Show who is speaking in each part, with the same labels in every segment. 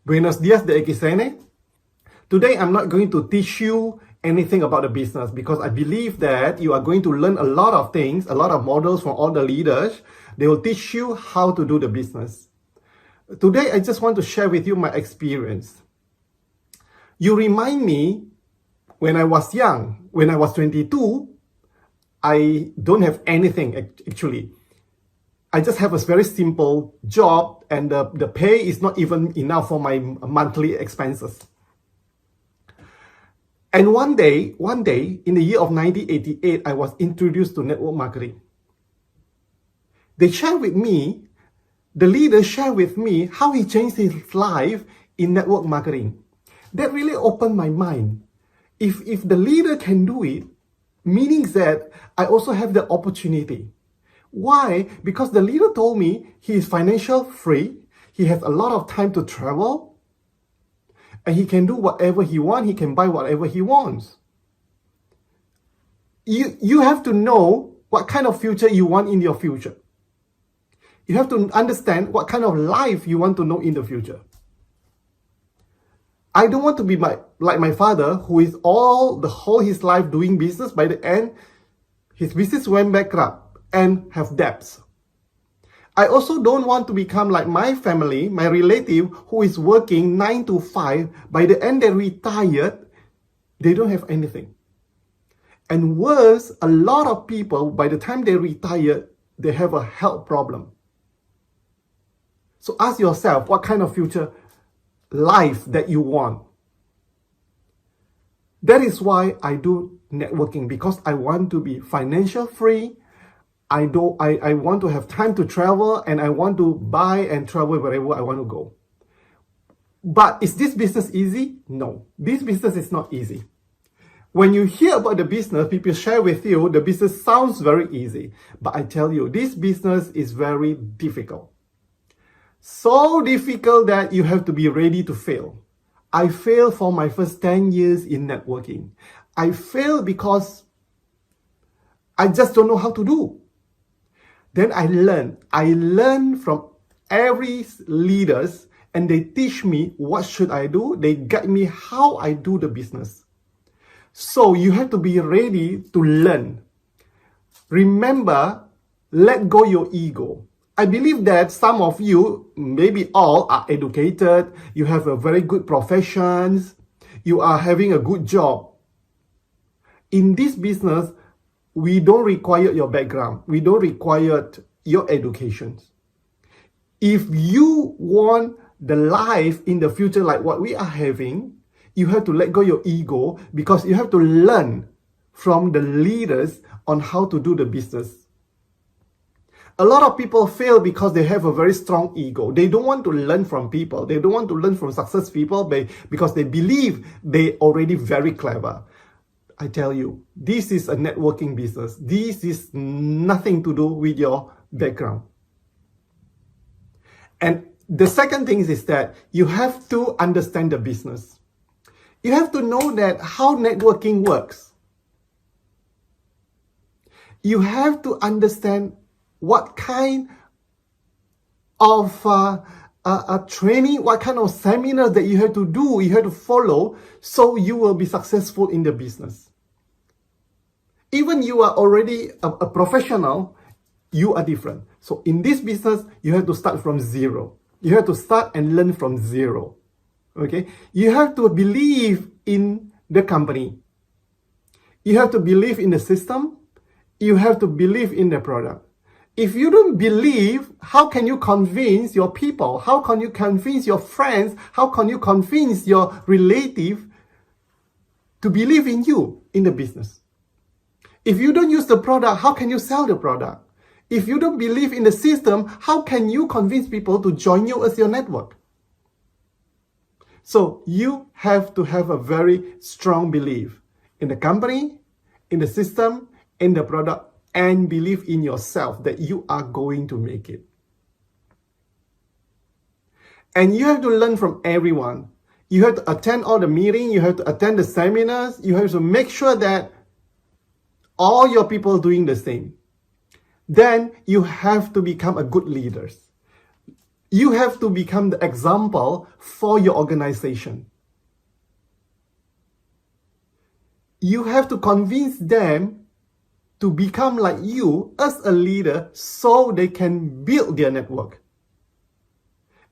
Speaker 1: Buenos días, DXN. Today, I'm not going to teach you anything about the business because I believe that you are going to learn a lot of things, a lot of models from all the leaders. They will teach you how to do the business. Today, I just want to share with you my experience. You remind me when I was young, when I was 22, I don't have anything actually. I just have a very simple job and the pay is not even enough for my monthly expenses. And one day, in the year of 1988, I was introduced to network marketing. They shared with me, the leader shared with me how he changed his life in network marketing. That really opened my mind. If the leader can do it, meaning that I also have the opportunity. Why? Because the leader told me he is financial free, he has a lot of time to travel, and he can do whatever he wants, he can buy whatever he wants. You have to know what kind of future you want in your future. You have to understand what kind of life you want to know in the future. I don't want to be like my father, who is the whole his life doing business. By the end, his business went bankrupt and have debts. I also don't want to become like my family, my relative, who is working 9 to 5. By the end, they retired, they don't have anything. And worse, a lot of people, by the time they retire, they have a health problem. So ask yourself, what kind of future life that you want? That is why I do networking, because I want to be financial free. I want to have time to travel, and I want to buy and travel wherever I want to go. But is this business easy? No, this business is not easy. When you hear about the business, people share with you, the business sounds very easy. But I tell you, this business is very difficult. So difficult that you have to be ready to fail. I failed for my first 10 years in networking. I failed because I just don't know how to do. Then I learned from every leaders, and they teach me what should I do. They guide me how I do the business. So you have to be ready to learn. Remember, let go your ego. I believe that some of you, maybe all, are educated. You have a very good professions. You are having a good job. In this business, we don't require your background. We don't require your education. If you want the life in the future like what we are having, you have to let go your ego, because you have to learn from the leaders on how to do the business. A lot of people fail because they have a very strong ego. They don't want to learn from people. They don't want to learn from success people because they believe they already very clever. I tell you, this is a networking business. This is nothing to do with your background. And the second thing is that you have to understand the business. You have to know that how networking works. You have to understand what kind of training, what kind of seminar that you have to do, you have to follow, so you will be successful in the business. Even you are already a professional, you are different. So in this business, you have to start from zero. You have to start and learn from zero. Okay? You have to believe in the company. You have to believe in the system. You have to believe in the product. If you don't believe, how can you convince your people? How can you convince your friends? How can you convince your relative to believe in you in the business? If you don't use the product, how can you sell the product? If you don't believe in the system, how can you convince people to join you as your network? So you have to have a very strong belief in the company, in the system, in the product, and believe in yourself that you are going to make it. And you have to learn from everyone. You have to attend all the meetings, you have to attend the seminars, you have to make sure that all your people are doing the same. Then you have to become a good leader. You have to become the example for your organization. You have to convince them to become like you as a leader so they can build their network.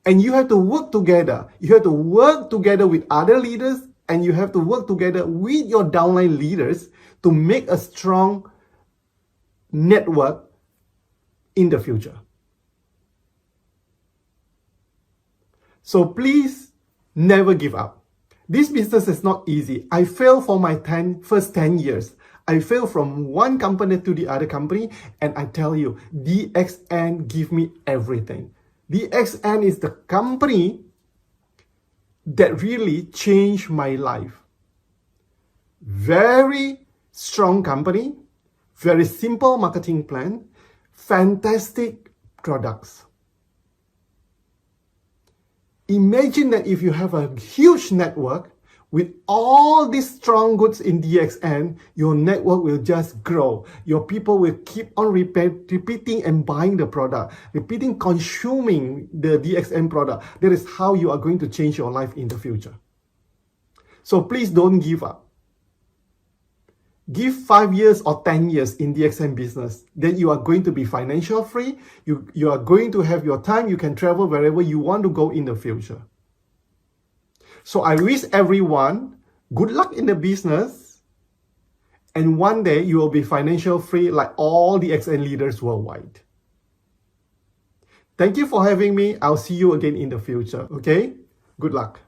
Speaker 1: And you have to work together. You have to work together with other leaders, and you have to work together with your downline leaders to make a strong network in the future. So please never give up. This business is not easy. I failed for my first 10 years. I failed from one company to the other company, and I tell you, DXN give me everything. DXN is the company that really changed my life. Very strong company, very simple marketing plan, fantastic products. Imagine that if you have a huge network with all these strong goods in DXN, your network will just grow. Your people will keep on repeating and buying the product, repeating consuming the DXN product. That is how you are going to change your life in the future. So please don't give up. Give 5 years or 10 years in DXN business. Then you are going to be financial free. You are going to have your time. You can travel wherever you want to go in the future. So I wish everyone good luck in the business. And one day you will be financial free like all the DXN leaders worldwide. Thank you for having me. I'll see you again in the future. Okay? Good luck.